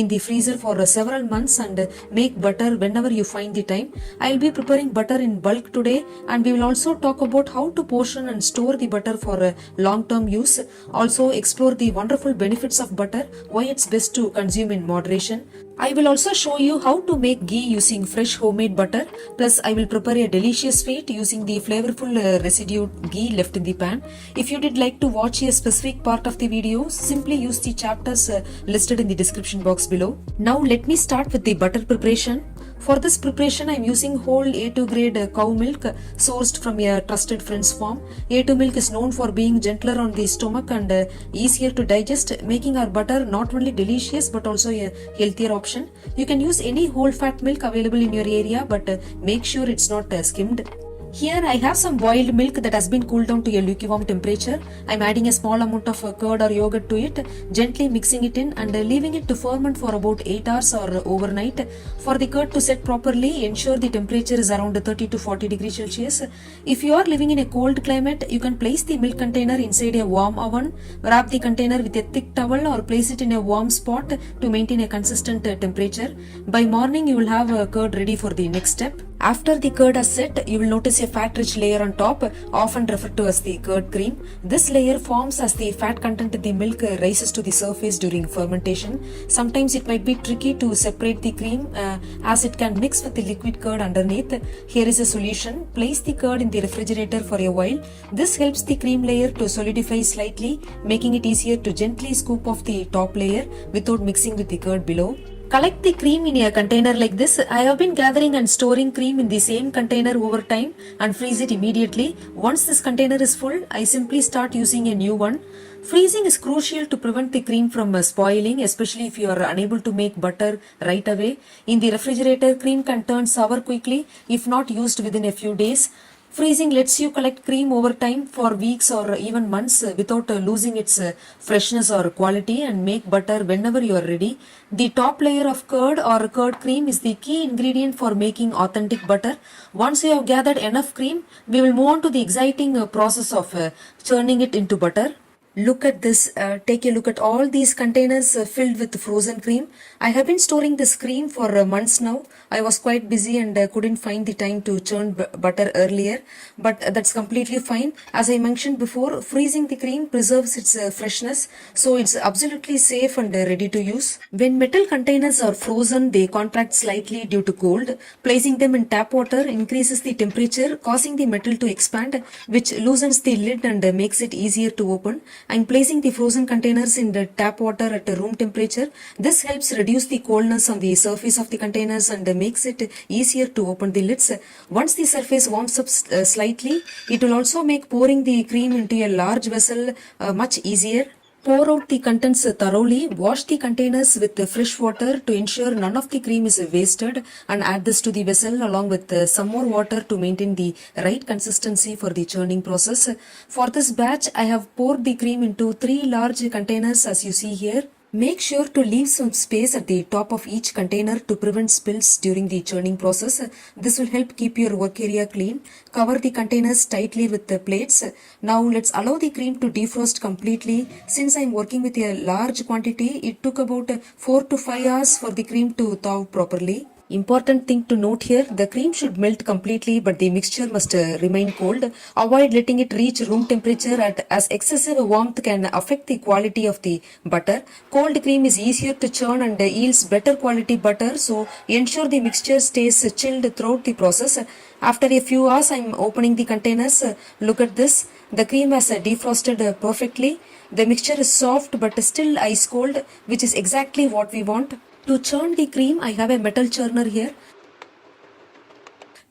in the freezer for several months and make butter whenever you find the time. I'll be preparing butter in bulk today, and we will also talk about how to portion and store the butter for long-term use. Also explore the wonderful benefits of butter, why it's best to consume in moderation. I will also show you how to make ghee using fresh homemade butter. Plus, I will prepare a delicious sweet using the flavorful residue ghee left in the pan. If you did like to watch a specific part of the video, simply use the chapters listed in the description box below. Now, let me start with the butter preparation. For this preparation, I am using whole A2 grade cow milk sourced from a trusted friend's farm. A2 milk is known for being gentler on the stomach and easier to digest, making our butter not only delicious but also a healthier option. You can use any whole fat milk available in your area, but make sure it's not skimmed. Here I have some boiled milk that has been cooled down to a lukewarm temperature. I am adding a small amount of curd or yogurt to it, gently mixing it in and leaving it to ferment for about 8 hours or overnight. For the curd to set properly, ensure the temperature is around 30 to 40 degrees Celsius. If you are living in a cold climate, you can place the milk container inside a warm oven, wrap the container with a thick towel or place it in a warm spot to maintain a consistent temperature. By morning, you will have curd ready for the next step. After the curd has set, you will notice a fat-rich layer on top, often referred to as the curd cream. This layer forms as the fat content in the milk rises to the surface during fermentation. Sometimes it might be tricky to separate the cream as it can mix with the liquid curd underneath. Here is a solution. Place the curd in the refrigerator for a while. This helps the cream layer to solidify slightly, making it easier to gently scoop off the top layer without mixing with the curd below. Collect the cream in a container like this. I have been gathering and storing cream in the same container over time and freeze it immediately. Once this container is full, I simply start using a new one. Freezing is crucial to prevent the cream from spoiling, especially if you are unable to make butter right away. In the refrigerator, cream can turn sour quickly if not used within a few days. Freezing lets you collect cream over time for weeks or even months without losing its freshness or quality, and make butter whenever you are ready. The top layer of curd or curd cream is the key ingredient for making authentic butter. Once you have gathered enough cream, we will move on to the exciting process of churning it into butter. Look at this. Take a look at all these containers filled with frozen cream. I have been storing this cream for months now. I was quite busy and couldn't find the time to churn butter earlier, but that's completely fine. As I mentioned before, freezing the cream preserves its freshness, so it's absolutely safe and ready to use. When metal containers are frozen, they contract slightly due to cold. Placing them in tap water increases the temperature, causing the metal to expand, which loosens the lid and makes it easier to open. I'm placing the frozen containers in the tap water at room temperature. This helps reduce the coldness on the surface of the containers and makes it easier to open the lids. Once the surface warms up slightly, it will also make pouring the cream into a large vessel much easier. Pour out the contents thoroughly. Wash the containers with fresh water to ensure none of the cream is wasted, and add this to the vessel along with some more water to maintain the right consistency for the churning process. For this batch, I have poured the cream into 3 large containers as you see here. Make sure to leave some space at the top of each container to prevent spills during the churning process. This will help keep your work area clean. Cover the containers tightly with the plates. Now let's allow the cream to defrost completely. Since I am working with a large quantity, it took about 4 to 5 hours for the cream to thaw properly. Important thing to note here, the cream should melt completely but the mixture must remain cold. Avoid letting it reach room temperature as excessive warmth can affect the quality of the butter. Cold cream is easier to churn and yields better quality butter, so ensure the mixture stays chilled throughout the process. After a few hours, I am opening the containers. Look at this. The cream has defrosted perfectly. The mixture is soft but still ice cold, which is exactly what we want. To churn the cream, I have a metal churner here.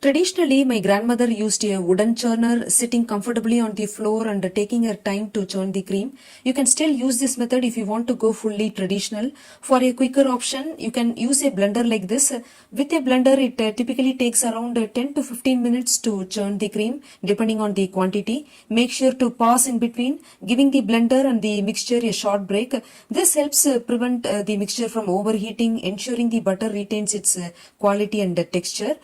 Traditionally, my grandmother used a wooden churner sitting comfortably on the floor and taking her time to churn the cream. You can still use this method if you want to go fully traditional. For a quicker option, you can use a blender like this. With a blender, it typically takes around 10 to 15 minutes to churn the cream, depending on the quantity. Make sure to pause in between, giving the blender and the mixture a short break. This helps prevent the mixture from overheating, ensuring the butter retains its quality and texture.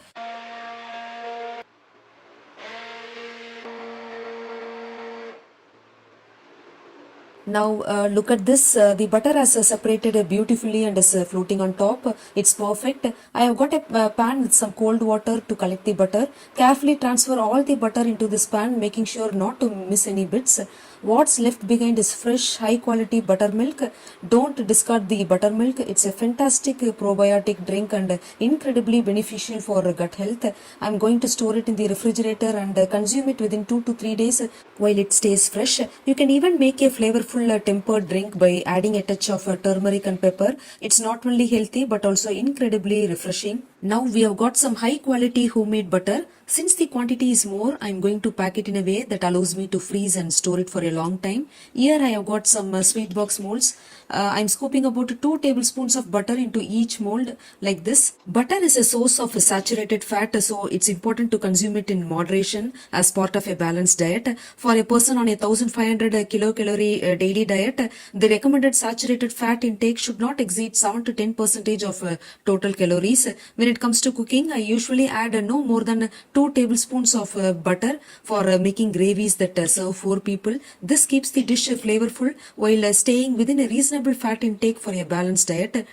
Now look at this. The butter has separated beautifully and is floating on top. It's perfect. I have got a pan with some cold water to collect the butter. Carefully transfer all the butter into this pan, making sure not to miss any bits. What's left behind is fresh, high quality buttermilk. Don't discard the buttermilk. It's a fantastic probiotic drink and incredibly beneficial for gut health. I'm going to store it in the refrigerator and consume it within 2 to 3 days while it stays fresh. You can even make a flavorful tempered drink by adding a touch of turmeric and pepper. It's not only healthy but also incredibly refreshing. Now we have got some high quality homemade butter. Since the quantity is more, I'm going to pack it in a way that allows me to freeze and store it for a long time. Here I have got some sweet box molds. I'm scooping about 2 tablespoons of butter into each mold like this. Butter is a source of saturated fat, so it's important to consume it in moderation as part of a balanced diet. For a person on a 1500 kilocalorie daily diet, the recommended saturated fat intake should not exceed 7 to 10% of total calories. When it comes to cooking, I usually add no more than 2 tablespoons of butter for making gravies that serve 4 people. This keeps the dish flavorful while staying within a reasonable fat intake for a balanced diet.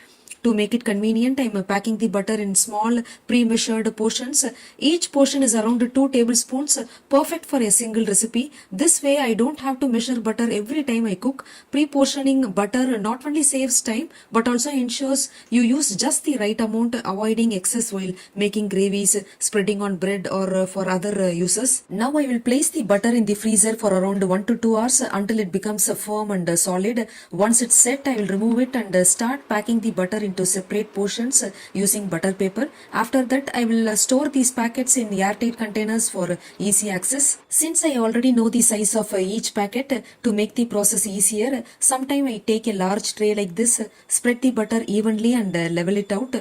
To make it convenient, I am packing the butter in small pre-measured portions. Each portion is around 2 tablespoons, perfect for a single recipe. This way I don't have to measure butter every time I cook. Pre-portioning butter not only saves time but also ensures you use just the right amount, avoiding excess while making gravies, spreading on bread or for other uses. Now I will place the butter in the freezer for around 1 to 2 hours until it becomes firm and solid. Once it's set, I will remove it and start packing the butter into separate portions using butter paper. After that, I will store these packets in airtight containers for easy access. Since I already know the size of each packet, to make the process easier, sometimes I take a large tray like this, spread the butter evenly and level it out.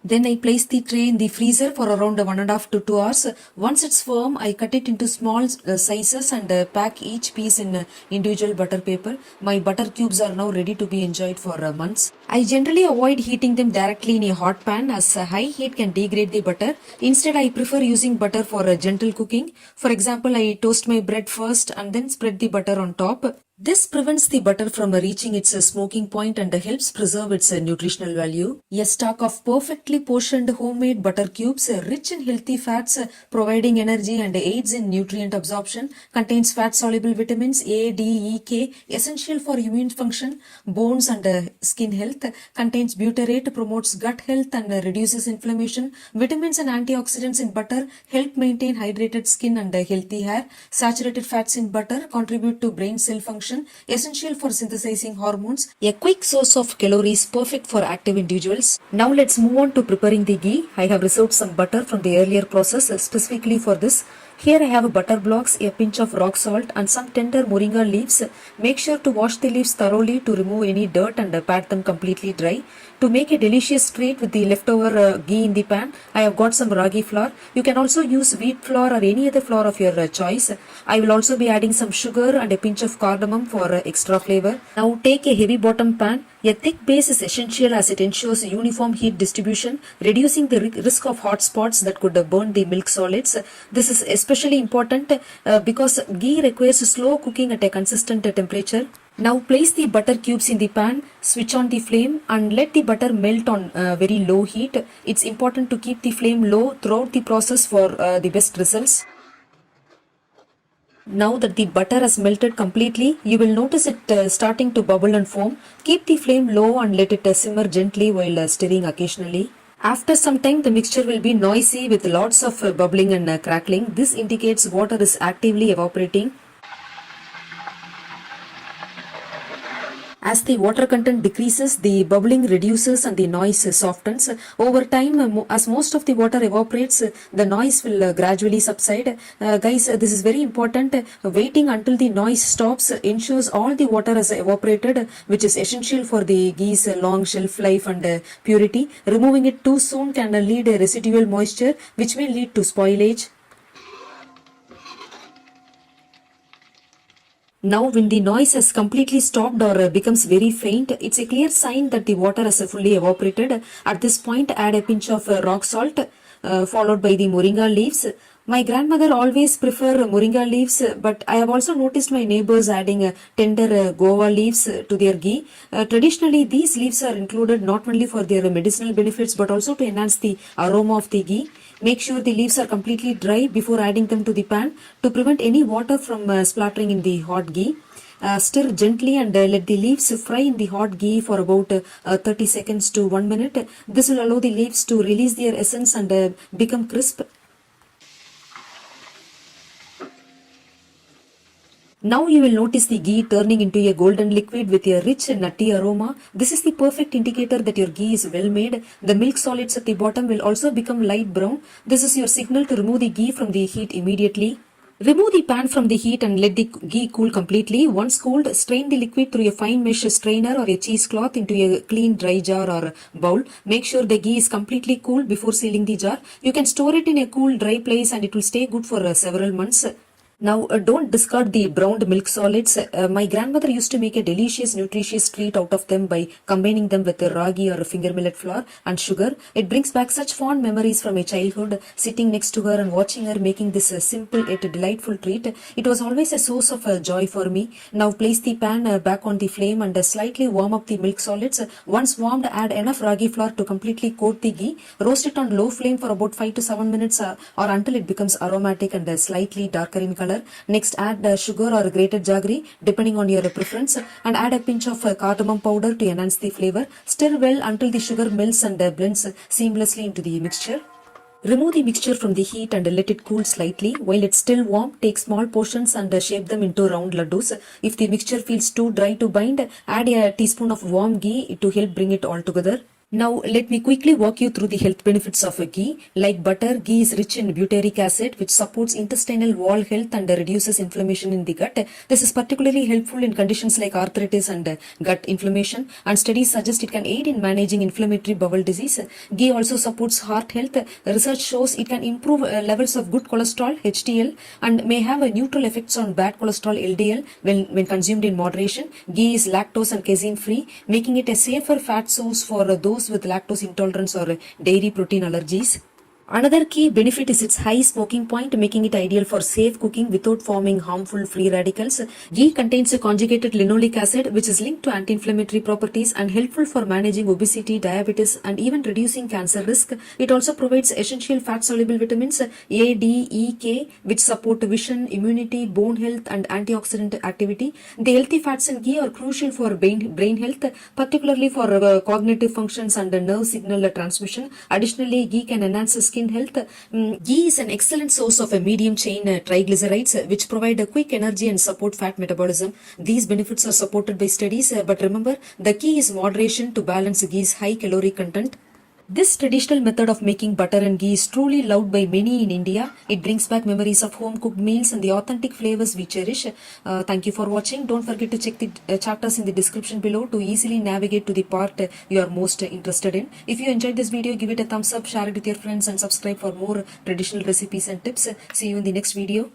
Then I place the tray in the freezer for around 1.5 to 2 hours. Once it's firm, I cut it into small sizes and pack each piece in individual butter paper. My butter cubes are now ready to be enjoyed for months. I generally avoid heating them directly in a hot pan as high heat can degrade the butter. Instead, I prefer using butter for gentle cooking. For example, I toast my bread first and then spread the butter on top. This prevents the butter from reaching its smoking point and helps preserve its nutritional value. A stock of perfectly portioned homemade butter cubes, rich in healthy fats, providing energy and aids in nutrient absorption, contains fat-soluble vitamins A, D, E, K, essential for immune function, bones and skin health, contains butyrate, promotes gut health and reduces inflammation. Vitamins and antioxidants in butter help maintain hydrated skin and healthy hair. Saturated fats in butter contribute to brain cell function, essential for synthesizing hormones. A quick source of calories perfect for active individuals. Now let's move on to preparing the ghee. I have reserved some butter from the earlier process specifically for this. Here I have butter blocks, a pinch of rock salt and some tender moringa leaves. Make sure to wash the leaves thoroughly to remove any dirt and pat them completely dry. To make a delicious treat with the leftover ghee in the pan, I have got some ragi flour. You can also use wheat flour or any other flour of your choice. I will also be adding some sugar and a pinch of cardamom for extra flavor. Now take a heavy bottom pan. A thick base is essential as it ensures uniform heat distribution, reducing the risk of hot spots that could burn the milk solids. This is especially important because ghee requires slow cooking at a consistent temperature. Now place the butter cubes in the pan, switch on the flame and let the butter melt on very low heat. It's important to keep the flame low throughout the process for the best results. Now that the butter has melted completely, you will notice it starting to bubble and foam. Keep the flame low and let it simmer gently while stirring occasionally. After some time, the mixture will be noisy with lots of bubbling and crackling. This indicates water is actively evaporating. As the water content decreases, the bubbling reduces and the noise softens. Over time, as most of the water evaporates, the noise will gradually subside. Guys, this is very important. Waiting until the noise stops ensures all the water has evaporated, which is essential for the ghee's long shelf life and purity. Removing it too soon can lead a residual moisture, which may lead to spoilage. Now when the noise has completely stopped or becomes very faint, it's a clear sign that the water has fully evaporated. At this point, add a pinch of rock salt. followed by the Moringa leaves. My grandmother always prefer Moringa leaves, but I have also noticed my neighbors adding tender Guava leaves to their ghee. Traditionally, these leaves are included not only for their medicinal benefits but also to enhance the aroma of the ghee. Make sure the leaves are completely dry before adding them to the pan to prevent any water from splattering in the hot ghee. Stir gently and let the leaves fry in the hot ghee for about 30 seconds to 1 minute. This will allow the leaves to release their essence and become crisp. Now you will notice the ghee turning into a golden liquid with a rich nutty aroma. This is the perfect indicator that your ghee is well made. The milk solids at the bottom will also become light brown. This is your signal to remove the ghee from the heat immediately. Remove the pan from the heat and let the ghee cool completely. Once cooled, strain the liquid through a fine mesh strainer or a cheesecloth into a clean dry jar or bowl. Make sure the ghee is completely cool before sealing the jar. You can store it in a cool, dry place and it will stay good for several months. Now, don't discard the browned milk solids. My grandmother used to make a delicious, nutritious treat out of them by combining them with ragi or finger millet flour and sugar. It brings back such fond memories from my childhood, sitting next to her and watching her making this simple yet delightful treat. It was always a source of joy for me. Now, place the pan back on the flame and slightly warm up the milk solids. Once warmed, add enough ragi flour to completely coat the ghee. Roast it on low flame for about 5 to 7 minutes or until it becomes aromatic and slightly darker in color. Next, add sugar or grated jaggery depending on your preference and add a pinch of cardamom powder to enhance the flavor. Stir well until the sugar melts and blends seamlessly into the mixture. Remove the mixture from the heat and let it cool slightly. While it's still warm, take small portions and shape them into round laddus. If the mixture feels too dry to bind, add a teaspoon of warm ghee to help bring it all together. Now, let me quickly walk you through the health benefits of ghee. Like butter, ghee is rich in butyric acid, which supports intestinal wall health and reduces inflammation in the gut. This is particularly helpful in conditions like arthritis and gut inflammation, and studies suggest it can aid in managing inflammatory bowel disease. Ghee also supports heart health. Research shows it can improve levels of good cholesterol, HDL, and may have neutral effects on bad cholesterol, LDL, when consumed in moderation. Ghee is lactose and casein free, making it a safer fat source for those with lactose intolerance or dairy protein allergies. Another key benefit is its high smoking point, making it ideal for safe cooking without forming harmful free radicals. Ghee contains a conjugated linoleic acid, which is linked to anti-inflammatory properties and helpful for managing obesity, diabetes, and even reducing cancer risk. It also provides essential fat-soluble vitamins A, D, E, K, which support vision, immunity, bone health, and antioxidant activity. The healthy fats in ghee are crucial for brain health, particularly for cognitive functions and nerve signal transmission. Additionally, ghee can enhance skin health. Ghee is an excellent source of medium chain triglycerides, which provide a quick energy and support fat metabolism. These benefits are supported by studies, but remember, the key is moderation to balance ghee's high calorie content. This traditional method of making butter and ghee is truly loved by many in India. It brings back memories of home cooked meals and the authentic flavors we cherish. Thank you for watching. Don't forget to check the chapters in the description below to easily navigate to the part you are most interested in. If you enjoyed this video, give it a thumbs up, share it with your friends, and subscribe for more traditional recipes and tips. See you in the next video.